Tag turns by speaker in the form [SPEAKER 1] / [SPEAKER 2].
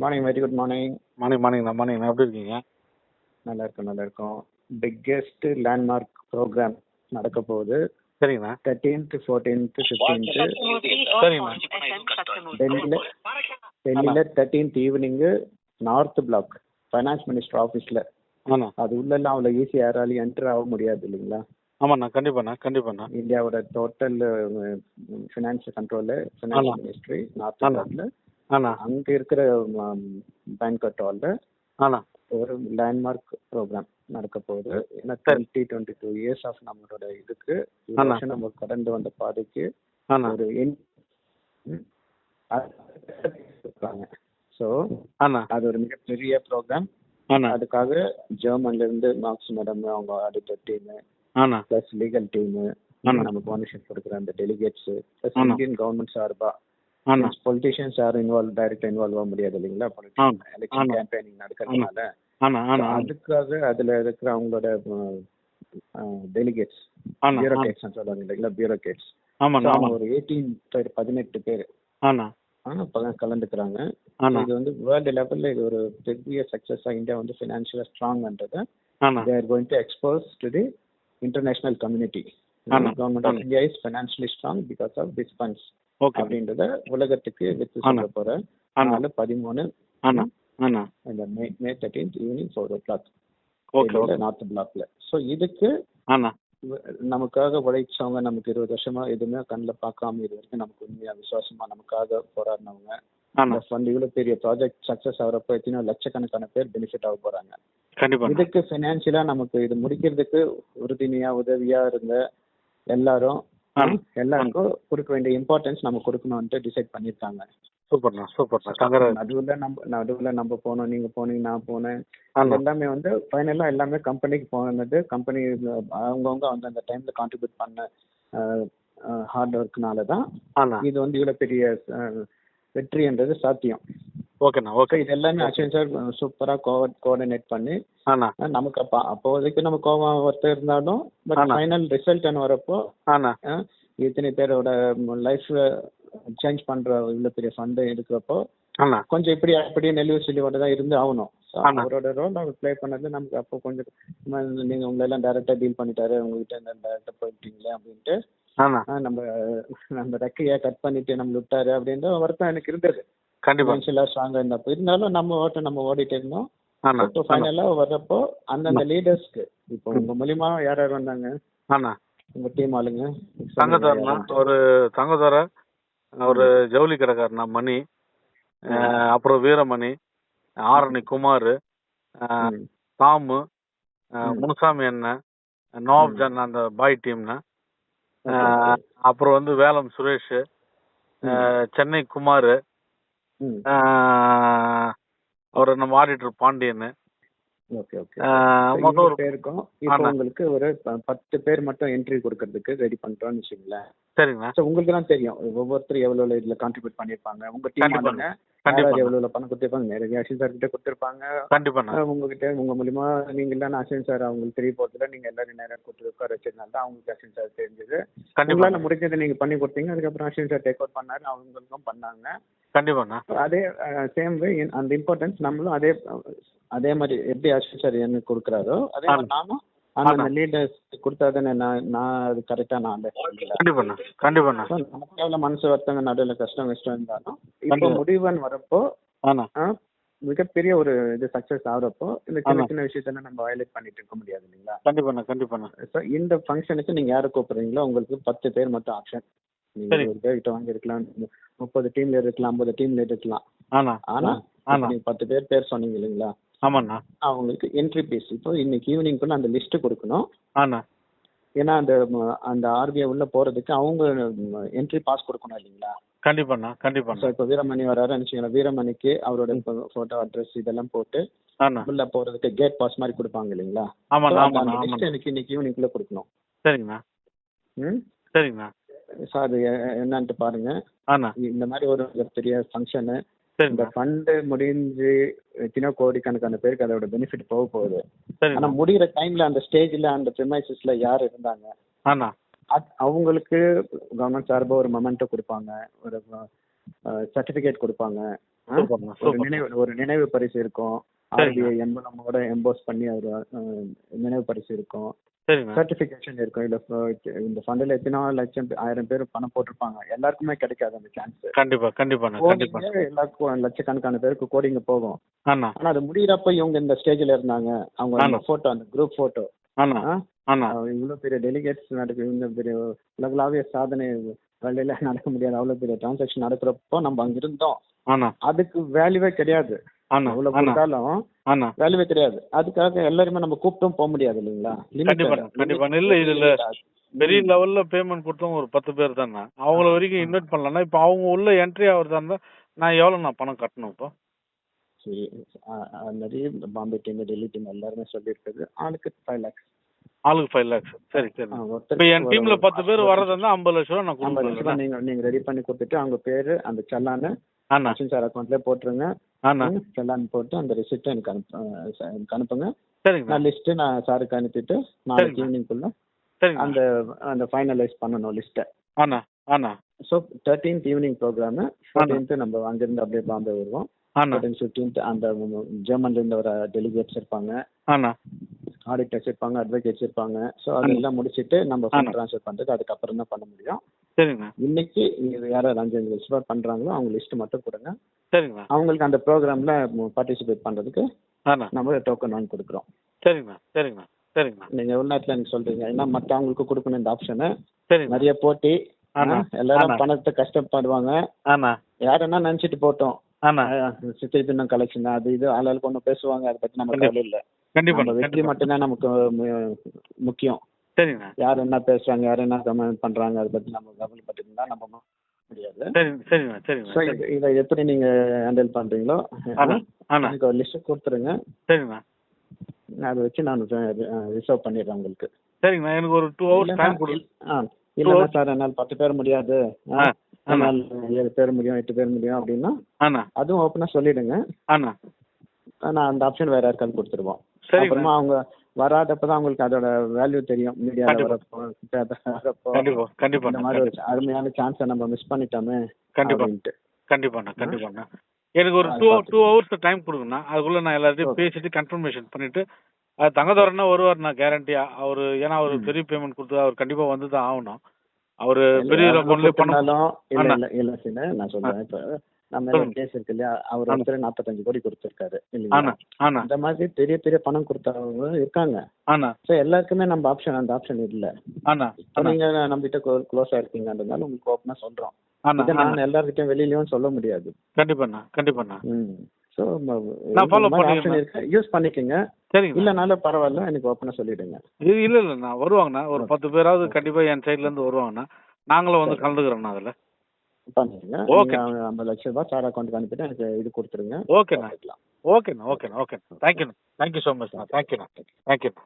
[SPEAKER 1] Morning, very good morning.
[SPEAKER 2] Morning எப்படி இருக்கீங்க?
[SPEAKER 1] நல்லா இருக்கோம். பிக்கெஸ்ட் லேண்ட்மார்க் ப்ரோக்ராம் நடக்க போகுது.
[SPEAKER 2] சரிங்கண்ணா.
[SPEAKER 1] 13th, 14th, 15th டெல்லியில 13th evening north block finance minister ஆஃபீஸில். அது உள்ளெல்லாம் அவ்வளோ ஈஸியாக யாராலையும் என்டர் ஆக முடியாது இல்லைங்களா?
[SPEAKER 2] ஆமாண்ணா, கண்டிப்பாண்ணா.
[SPEAKER 1] இந்தியாவோட total finance control finance ministry north பிளாக்ல. அங்க இருக்கிற பேங்க்வெட் ஹால்ல ஒரு லேண்ட்மார்க் ப்ரோக்ராம் நடக்க போகுது. ஏன்னா 22 இயர்ஸ் ஆஃப் நம்மளோட இதுக்கு நம்ம கடந்து வந்த பாதைக்கு ஒரு ஸோ அது ஒரு மிகப்பெரிய ப்ரோக்ராம். அதுக்காக ஜெர்மன்ல இருந்து மார்க்ஸ் மேடம் அவங்க auditor team plus legal team நமக்கு ஓனர்ஷிப் கொடுக்குற அந்த டெலிகேட்ஸ் பிளஸ் இந்தியன் கவர்மெண்ட் சார்பா பொலிட்டிஷியன்ஸ் யாரும் டைரக்டா இன்வால்வ் ஆக முடியாது இல்லைங்களா? எலெக்ஷன் கேம்பெயினிங் நடக்கிறதுனால அதுக்காக அதுல இருக்கிற அவங்களோட டெலிகேட்ஸ் பியூரோக்ரேட்ஸ் சொல்லுவாங்க இல்லைங்களா? பியூரோக்ரேட்ஸ் ஒரு 18 பேர் கலந்துக்கிறாங்க. இது வந்து வேர்ல்டு லெவல்ல இது ஒரு பெரிய சக்சஸா இந்தியா வந்து ஃபினான்ஷியலா ஸ்ட்ராங்ன்றத they are going to expose to the international community. Government of India is financially strong because of this funds அப்படின்றத உலகத்துக்கு வித்து சொல்ல போற 4/13 இந்த மே 13th ஈவினிங் 4 o'clock நார்த் பிளாக்ல. ஸோ இதுக்கு நமக்காக உழைச்சவங்க, நமக்கு 20 வருஷமா எதுவுமே கண்ணில் பார்க்காம இது வரைக்கும் நமக்கு உண்மையா விசுவாசமா நமக்காக போராடினவங்க, இவ்வளவு பெரிய ப்ராஜெக்ட் சக்சஸ் ஆகிறப்ப எத்தனையோ லட்சக்கணக்கான பேர் பெனிஃபிட் ஆக போறாங்க. இதுக்கு பினான்சியலா நமக்கு இது முடிக்கிறதுக்கு உறுதுணையா உதவியா இருந்த எல்லாருக்கும் கொடுக்க வேண்டிய இம்பார்ட்டன்ஸ் நம்ம கொடுக்கணும்னு டிசைட் பண்ணிருக்காங்க. நடுவுல நம்ம போனோம், நீங்க போனீங்க, நான் போனேன். எல்லாமே வந்து ஃபைனலா எல்லாமே கம்பெனிக்கு போனது. கம்பெனி அவங்கவுங்க வந்து அந்த டைம்ல கான்ட்ரிபியூட் பண்ண ஹார்ட் ஒர்க்னாலதான் இது வந்து இவ்வளவு பெரிய வெற்றின்றது சாத்தியம். இது எல்லாமே அஸ்வின் சார் சூப்பரா கோஆர்டினேட் பண்ணி நமக்கு அப்போதைக்கு நம்ம கோவம் ஒருத்தர் இருந்தாலும் பட் ஃபைனல் ரிசல்ட் வரப்போ இத்தனை பேரோட லைஃப் சேஞ்ச் பண்ற இவ்வளவு பெரிய ஃபண்ட் இருக்கிறப்போ கொஞ்சம் இப்படி அப்படியே நெல்லியூர் சிலியோட தான் இருந்து ஆகணும். அவரோட ரோல் அவர் பிளே பண்ணது நமக்கு அப்போ கொஞ்சம் நீங்க உங்களை எல்லாம் டைரக்டா டீல் பண்ணிட்டாரு, உங்ககிட்ட டைரக்டா போயிட்டீங்களே அப்படின்ட்டு நம்ம ரெக்கையா கட் பண்ணிட்டு நம்ம விட்டாரு அப்படின்ற வருத்தம் எனக்கு இருந்தது. கண்டிப்பா ஸ்ட்ராங்கா இருந்தப்போ இருந்தாலும் நம்ம ஓட்ட நம்ம ஓடிட்டு இருந்தோம். ஃபைனலா வர்றப்போ அந்தந்த லீடர்ஸ்க்கு இப்போ உங்க மூலியமா யார் வந்தாங்க? உங்க டீம் ஆளுங்க
[SPEAKER 2] தங்கதோர ஒரு ஜவுளி கடைக்காரனா மணி, அப்புறம் வீரமணி, ஆரணி குமார், தாமு, முனுசாமி அண்ணன், நவாப் ஜான் அந்த பாய் டீம்னா, அப்புறம் வந்து வேலம் சுரேஷ், சென்னை குமார், அவர் நம்ம ஆடிட்டர் பாண்டியன்.
[SPEAKER 1] பேருக்கும் இப்போ உங்களுக்கு ஒரு 10 பேர் மட்டும் என்ட்ரி கொடுக்கறதுக்கு ரெடி பண்றோம்னு வச்சுங்களேன். சரிங்களா? உங்களுக்கு தான் தெரியும் ஒவ்வொருத்தரும் எவ்வளவு இதுல கான்ட்ரிபியூட் பண்ணிருப்பாங்க. உங்க டீம் எவ்வளவு பணம் கொடுத்திருப்பாங்க, நிறைய அஸ்வின் சார் கிட்ட கொடுத்திருப்பாங்க. கண்டிப்பா உங்ககிட்ட உங்க மூலியமா நீங்க இல்ல அஸ்வின் சார் அவங்களுக்கு தெரிய போறதுல நீங்க எல்லாரும் நேரம் கொடுத்து உட்கார வச்சதுனால தான் அவங்களுக்கு அஸ்வின் சார் தெரிஞ்சது. உங்களால முடிஞ்சதை நீங்க பண்ணி கொடுத்தீங்க. அதுக்கப்புறம் அஸ்வின் சார் டேக் அவுட் பண்ணாரு, அவங்களுக்கும் பண்ணாங்க. கண்டிப்பா அதே சேம் வே அந்த இம்பார்ட்டன்ஸ் நம்மளும் அதே மாதிரி எப்படி அஸ்வின் சார் எனக்கு கொடுக்குறாரோ அதே மாதிரி நானும் அந்த லீடர்ஸ் கொடுத்தாதானே நான் அது கரெக்டா நான் நமக்கு எவ்வளவு மனசு வருத்தங்க நடுவில் கஷ்டம் இருந்தாலும் இப்போ முடிவுன்னு வரப்போ மிகப்பெரிய ஒரு இது சக்சஸ் ஆகுறப்போ இந்த சின்ன சின்ன விஷயத்த நம்ம வயலேட் பண்ணிட்டு இருக்க முடியாது இல்லைங்களா? கண்டிப்பா இந்த ஃபங்க்ஷனுக்கு நீங்க யாரை கூப்பிடுறீங்களோ உங்களுக்கு 10 பேர் மட்டும் ஆப்ஷன். நீங்க ஒரு பேர்கிட்ட வாங்கி இருக்கலாம், 30 டீம்ல இருக்கலாம், 50 டீம்ல இருக்கலாம். ஆனா நீங்க 10 பேர் சொன்னீங்க இல்லைங்களா? அவங்களுக்கு என்ட்ரி பீஸ் இப்போ இன்னைக்கு ஈவினிங்குள்ள அந்த லிஸ்ட் கொடுக்கணும். ஏன்னா அந்த ஆர்பிஐ உள்ள போறதுக்கு அவங்க என்ட்ரி பாஸ் கொடுக்கணும் இல்லைங்களா? கண்டிப்பா. இப்போ வீரமணி வராரு நினைச்சீங்களா, வீரமணிக்கு அவரோட போட்டோ அட்ரஸ் இதெல்லாம் போட்டு உள்ள போறதுக்கு கேட் பாஸ் மாதிரி கொடுப்பாங்க இல்லைங்களா? அந்த லிஸ்ட் எனக்கு இன்னைக்கு ஈவினிங்குள்ள கொடுக்கணும். சரிங்களா? சார் என்னன்ட்டு பாருங்க. இந்த மாதிரி ஒரு பெரிய ஃபங்க்ஷனு, இந்த ஃபண்ட் முடிஞ்சு எத்தனையோ கோடிக்கணக்கான பேருக்கு அதோட பெனிஃபிட் போக போகுது. ஆனா முடிகிற டைம்ல அந்த ஸ்டேஜ்ல அந்த பிரிமைசஸ்ல யார் இருந்தாங்க அவங்களுக்கு கவர்மெண்ட் சார்பா ஒரு மொமெண்டோ கொடுப்பாங்க, ஒரு சர்டிபிகேட் கொடுப்பாங்க.
[SPEAKER 2] சூப்பர்ண்ணா சூப்பர்.
[SPEAKER 1] ஒரு நினைவு பரிசு இருக்கும்.
[SPEAKER 2] சரிங்க
[SPEAKER 1] ஆர்பிஐ எம்பளமோட எம்போஸ் பண்ணி ஒரு நினைவு பரிசு இருக்கும்.
[SPEAKER 2] சரிண்ணா
[SPEAKER 1] சர்டிபிகேஷன் இருக்கும். இல்ல இந்த ஃபண்டில் எத்தனை லட்சம் 1000 பேர் பணம் போட்டிருப்பாங்க. எல்லாருக்குமே கிடைக்காது அந்த சான்ஸ்.
[SPEAKER 2] கண்டிப்பா கண்டிப்பாண்ணா கண்டிப்பா.
[SPEAKER 1] கோடிங்க எல்லாருக்கும் லட்சக்கணக்கான பேருக்கு கோடிங்க போகும்.
[SPEAKER 2] அண்ணா
[SPEAKER 1] ஆனா அது முடியிறப்ப இவங்க இந்த ஸ்டேஜ்ல இருந்தாங்க. அவங்க
[SPEAKER 2] ஆமா.
[SPEAKER 1] போட்டோ, அந்த குரூப் போட்டோ,
[SPEAKER 2] அண்ணா அண்ணா
[SPEAKER 1] இவ்வளவு பெரிய டெலிகேட்ஸ் நடக்கு, இந்த பெரிய உலகளாவிய சாதனை வேலையில நடக்க முடியாது, அவ்வளவு பெரிய டிரான்சாக்ஷன் நடக்கிறப்போ நம்ம அங்க இருந்தோம்.
[SPEAKER 2] அண்ணா
[SPEAKER 1] அதுக்கு வேல்யூவே கிடையாது.
[SPEAKER 2] அண்ணா
[SPEAKER 1] எவ்வளவு
[SPEAKER 2] அண்ணா
[SPEAKER 1] கொடுத்தாலும்
[SPEAKER 2] அண்ணா
[SPEAKER 1] வேல்யூவே கிடையாது. அதுக்காக எல்லாருமே நம்ம கூப்பிட்டும் போக முடியாது இல்லைங்களா?
[SPEAKER 2] கண்டிப்பா கண்டிப்பா. இல்ல இதுல பெரிய லெவல்ல பேமெண்ட் கொடுத்தவங்க ஒரு 10 பேர் தானே. அவங்கள வரைக்கும் இன்வைட் பண்ணலன்னா இப்போ அவங்க உள்ள என்ட்ரி ஆகுறதா இருந்தா நான் எவ்வளவு நான் பணம் கட்டணும் இப்போ?
[SPEAKER 1] சரி, நிறைய பாம்பே டீம், டெல்லி டீம் எல்லாருமே சொல்லியிருக்குது. ஆளுக்கு 5 lakhs.
[SPEAKER 2] ஆளுக்கு 5 lakhs. சரி சரி. இப்போ
[SPEAKER 1] ஒருத்தருக்கு
[SPEAKER 2] என் டீம்ல 10 பேர் வர்றதா இருந்தா 50 லட்சம் ரூபா நான்
[SPEAKER 1] 50 லட்சம்
[SPEAKER 2] கொடுக்கணும்.
[SPEAKER 1] ரூபாய் நீங்க ரெடி பண்ணி கொடுத்துட்டு அவங்க பேரு, அந்த செல்லான
[SPEAKER 2] அண்ணா
[SPEAKER 1] அஸ்வின் சார் அக்கௌண்ட்ல போட்டுருங்க.
[SPEAKER 2] அண்ணா
[SPEAKER 1] செல்லான் போட்டு அந்த ரிசிப்ட் எனக்கு அனுப்புங்க.
[SPEAKER 2] சரிங்கண்ணா
[SPEAKER 1] நான் லிஸ்ட் நான் சாருக்கு அனுப்பிட்டு நாளைக்கு
[SPEAKER 2] சரிங்க.
[SPEAKER 1] ஈவினிங்குள்ள
[SPEAKER 2] சரிங்கண்ணா
[SPEAKER 1] அந்த அந்த ஃபைனலைஸ் பண்ணணும் லிஸ்ட்டை.
[SPEAKER 2] அண்ணா அண்ணா
[SPEAKER 1] so 13th evening programme, 14th நம்ம அங்கிருந்து அப்படியே பாம்பே வருவோம்.
[SPEAKER 2] அண்ணா
[SPEAKER 1] 14th 15th அந்த ஜெர்மன்ல இருந்து வர டெலிகேட்ஸ் இருப்பாங்க,
[SPEAKER 2] அண்ணா
[SPEAKER 1] ஆடிட்டர்ஸ் இருப்பாங்க, அட்வொகேட்ஸ் இருப்பாங்க. ஸோ அதெல்லாம் முடிச்சுட்டு நம்ம ஃபண்ட்
[SPEAKER 2] ஆமா.
[SPEAKER 1] ட்ரான்ஸ்ஃபர் பண்ணுறது அதுக்கப்புறம் தான் பண்ண முடியும்.
[SPEAKER 2] சரிங்கண்ணா
[SPEAKER 1] இன்னைக்கு இங்க யார் 5 லட்ச ரூபா பண்றாங்களோ அவங்க லிஸ்ட் மட்டும் கொடுங்க.
[SPEAKER 2] சரிங்கண்ணா
[SPEAKER 1] அவங்களுக்கு அந்த ப்ரோக்ராம்ல பார்ட்டிசிபேட் பண்றதுக்கு
[SPEAKER 2] அண்ணா
[SPEAKER 1] நம்ம டோக்கன் வாங்கி கொடுக்குறோம்.
[SPEAKER 2] சரிங்கண்ணா சரிங்கண்ணா சரிங்கண்ணா
[SPEAKER 1] நீங்க எவ்வளவு நேரத்துல எனக்கு சொல்றீங்க? ஏன்னா மற்றவங்களுக்கு கொடுக்கணும் இந்த ஆப்ஷனு.
[SPEAKER 2] சரிங்கண்ணா
[SPEAKER 1] நிறைய போட்டி.
[SPEAKER 2] ஆமா.
[SPEAKER 1] எல்லாரும்
[SPEAKER 2] ஆமா.
[SPEAKER 1] பணத்தை கஷ்டப்படுவாங்க.
[SPEAKER 2] அண்ணா
[SPEAKER 1] யாருன்னா நினைச்சிட்டு போட்டோம்.
[SPEAKER 2] அண்ணா
[SPEAKER 1] சித்திரை தினம் கலெக்ஷன் அது இது ஆளாளுக்கு ஒன்று பேசுவாங்க. அதை பத்தி நம்ம
[SPEAKER 2] கண்டிப்பா.
[SPEAKER 1] கவலை இல்லை.
[SPEAKER 2] கண்டிப்பா
[SPEAKER 1] நம்ம வெற்றி
[SPEAKER 2] கண்டிப்பா.
[SPEAKER 1] மட்டும்தான் நமக்கு முக்கியம்.
[SPEAKER 2] சரிங்கண்ணா
[SPEAKER 1] யார் என்ன பேசுறாங்க, யார் என்ன கமெண்ட் பண்றாங்க, அதை பத்தி நம்ம கவலைப்பட்டு இருந்தா நம்ம முடியாது.
[SPEAKER 2] சரிங்கண்ணா சரிங்கண்ணா
[SPEAKER 1] ஸோ
[SPEAKER 2] சரிங்கண்ணா
[SPEAKER 1] இதை எப்படி நீங்க ஹேண்டில் பண்றீங்களோ
[SPEAKER 2] அண்ணா அண்ணா
[SPEAKER 1] எனக்கு ஒரு லிஸ்ட் கொடுத்துருங்க.
[SPEAKER 2] சரிங்கண்ணா
[SPEAKER 1] அதை வச்சு நான் ரிசர்வ் பண்ணிடுறேன் உங்களுக்கு.
[SPEAKER 2] சரிங்கண்ணா எனக்கு ஒரு 2 hours டைம் கொடு.
[SPEAKER 1] இல்லைன்னா சார் என்னால் 10 பேர் முடியாது,
[SPEAKER 2] ஆ அண்ணா
[SPEAKER 1] என்னால் 7 பேர் முடியும், 8 பேர் முடியும் அப்படின்னா
[SPEAKER 2] அண்ணா
[SPEAKER 1] அதுவும் ஓப்பனா சொல்லிடுங்க.
[SPEAKER 2] அண்ணா
[SPEAKER 1] நான் அந்த ஆப்ஷன் வேற யாருக்காவது கொடுத்துருவோம்.
[SPEAKER 2] சரிங்கண்ணா
[SPEAKER 1] அப்புறமா அவங்க வராதப்பதான் அவங்களுக்கு அதோட வேல்யூ தெரியும். மீடியால
[SPEAKER 2] கண்டிப்பா.
[SPEAKER 1] வரப்போ
[SPEAKER 2] கண்டிப்பா கண்டிப்பா
[SPEAKER 1] இந்த மாதிரி ஒரு அருமையான சான்ஸை நம்ம மிஸ் பண்ணிட்டோமே
[SPEAKER 2] கண்டிப்பா
[SPEAKER 1] அப்படின்ட்டு.
[SPEAKER 2] கண்டிப்பாண்ணா கண்டிப்பாண்ணா. எனக்கு ஒரு
[SPEAKER 1] அது
[SPEAKER 2] 2 hours டைம் கொடுங்கண்ணா. அதுக்குள்ள நான் எல்லாத்தையும் பேசிட்டு கன்ஃபர்மேஷன் பண்ணிட்டு தங்கதோரன்னா வருவார் நான் கேரண்டியா. அவரு ஏன்னா அவரு பெரிய பேமெண்ட் கொடுத்து அவர் கண்டிப்பா வந்து தான் ஆகணும். அவரு பெரிய அக்கௌண்ட்லயே பணம்
[SPEAKER 1] இல்ல இல்ல இல்ல சின்ன நான் சொல்றேன். இப்ப நம்ம கேஸ் இருக்கு இல்லையா, அவர் ஒருத்தர் 45 கோடி கொடுத்திருக்காரு இல்லையா.
[SPEAKER 2] ஆனா ஆனா
[SPEAKER 1] அந்த மாதிரி பெரிய பெரிய பணம் கொடுத்தவங்க இருக்காங்க.
[SPEAKER 2] ஆனா
[SPEAKER 1] சோ எல்லாருக்குமே நம்ம ஆப்ஷன் அந்த ஆப்ஷன் இல்ல.
[SPEAKER 2] ஆனா
[SPEAKER 1] நீங்க நம்ம கிட்ட க்ளோஸா இருக்கீங்கன்றதால உங்களுக்கு ஓப்பனா சொல்றோம்.
[SPEAKER 2] ஆனா
[SPEAKER 1] இதை நான் எல்லார்கிட்டயும் வெளியிலயும் சொல்ல முடியாது.
[SPEAKER 2] கண்டிப்பாண்ணா கண்டிப்பாண்ணா.
[SPEAKER 1] சோ
[SPEAKER 2] நான் ஃபாலோ
[SPEAKER 1] ஆப்ஷன்
[SPEAKER 2] பண்ணிக்கிறேன்.
[SPEAKER 1] இருக்கு, யூஸ் பண்ணிக்கங்க.
[SPEAKER 2] சரிங்க.
[SPEAKER 1] இல்லனாலும் பரவாயில்ல, எனக்கு ஓப்பனா சொல்லிடுங்க.
[SPEAKER 2] இல்ல இல்லண்ணா வருவாங்கண்ணா. ஒரு 10 பேராவது கண்டிப்பா என் சைட்ல இருந்து வருவாங்கண்ணா. நாங்களும் வந்து கலந்துக்கிறோண்ணா அதுல.
[SPEAKER 1] பண்ணிடுங்க.
[SPEAKER 2] ஓகே.
[SPEAKER 1] 50 லட்சம் ரூபாய் சார் அக்கௌண்ட்டுக்கு அனுப்பிட்டு எனக்கு இது கொடுத்துருங்க.
[SPEAKER 2] ஓகேண்ணா ஓகேண்ணா ஓகேண்ணா. தேங்க்யூண்ணா தேங்க்யூ ஸோ மச்ண்ணா. தேங்க்யூண்ணா தேங்க்யூண்ணா.